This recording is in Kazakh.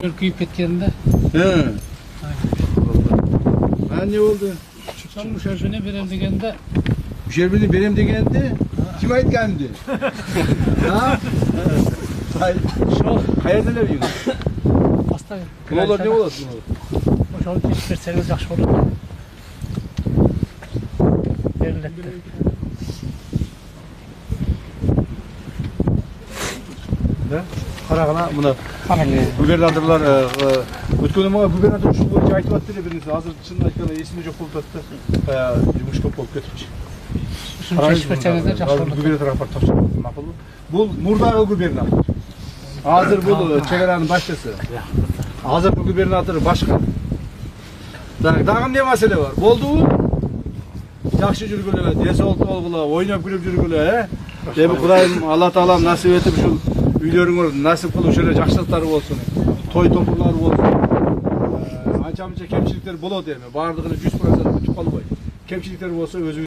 Kuyup ketgende. He. Ne oldu? Son müşerifine verem degende. Müşerifini verem degende kim aytgandı? Ha? Şol. Qayerdan bileyim? Hasta. Ne olur ne olasın? Şol teşvik etseniz yaxşı olur. Veriletdi. Ne? Qaragana buna. Qanaqa. Gubernatörlar ötkөн ama gubernatör şu boyunca aytып attı birisi. Hazır çın aytkanda esimde жоқ болып жатты. Жумуш көп болуп кетипчи. Şunu teşvik etseniz de yaxşı olur. Gubernatör апарып тапшырды. Макул. Бул мурдагы губернатор. Азыр бул чегаранын башчысы. Азыркы губернатор башка. Дагы эмне маселе бар? Болдубу? Жакшы жүргүлө, десе болгула, ойноп күлүп жүргүлө, Эми Кудайым Алла Таалам насип этип ушул үйлөрүңөр насип кылып ушул жакшылыктары болсун. Той топурлары болсун. Анча-мынча кемчиликтер болот эми. Бардыгын 100% утуп калбайт. Кемчиликтер болсо өзү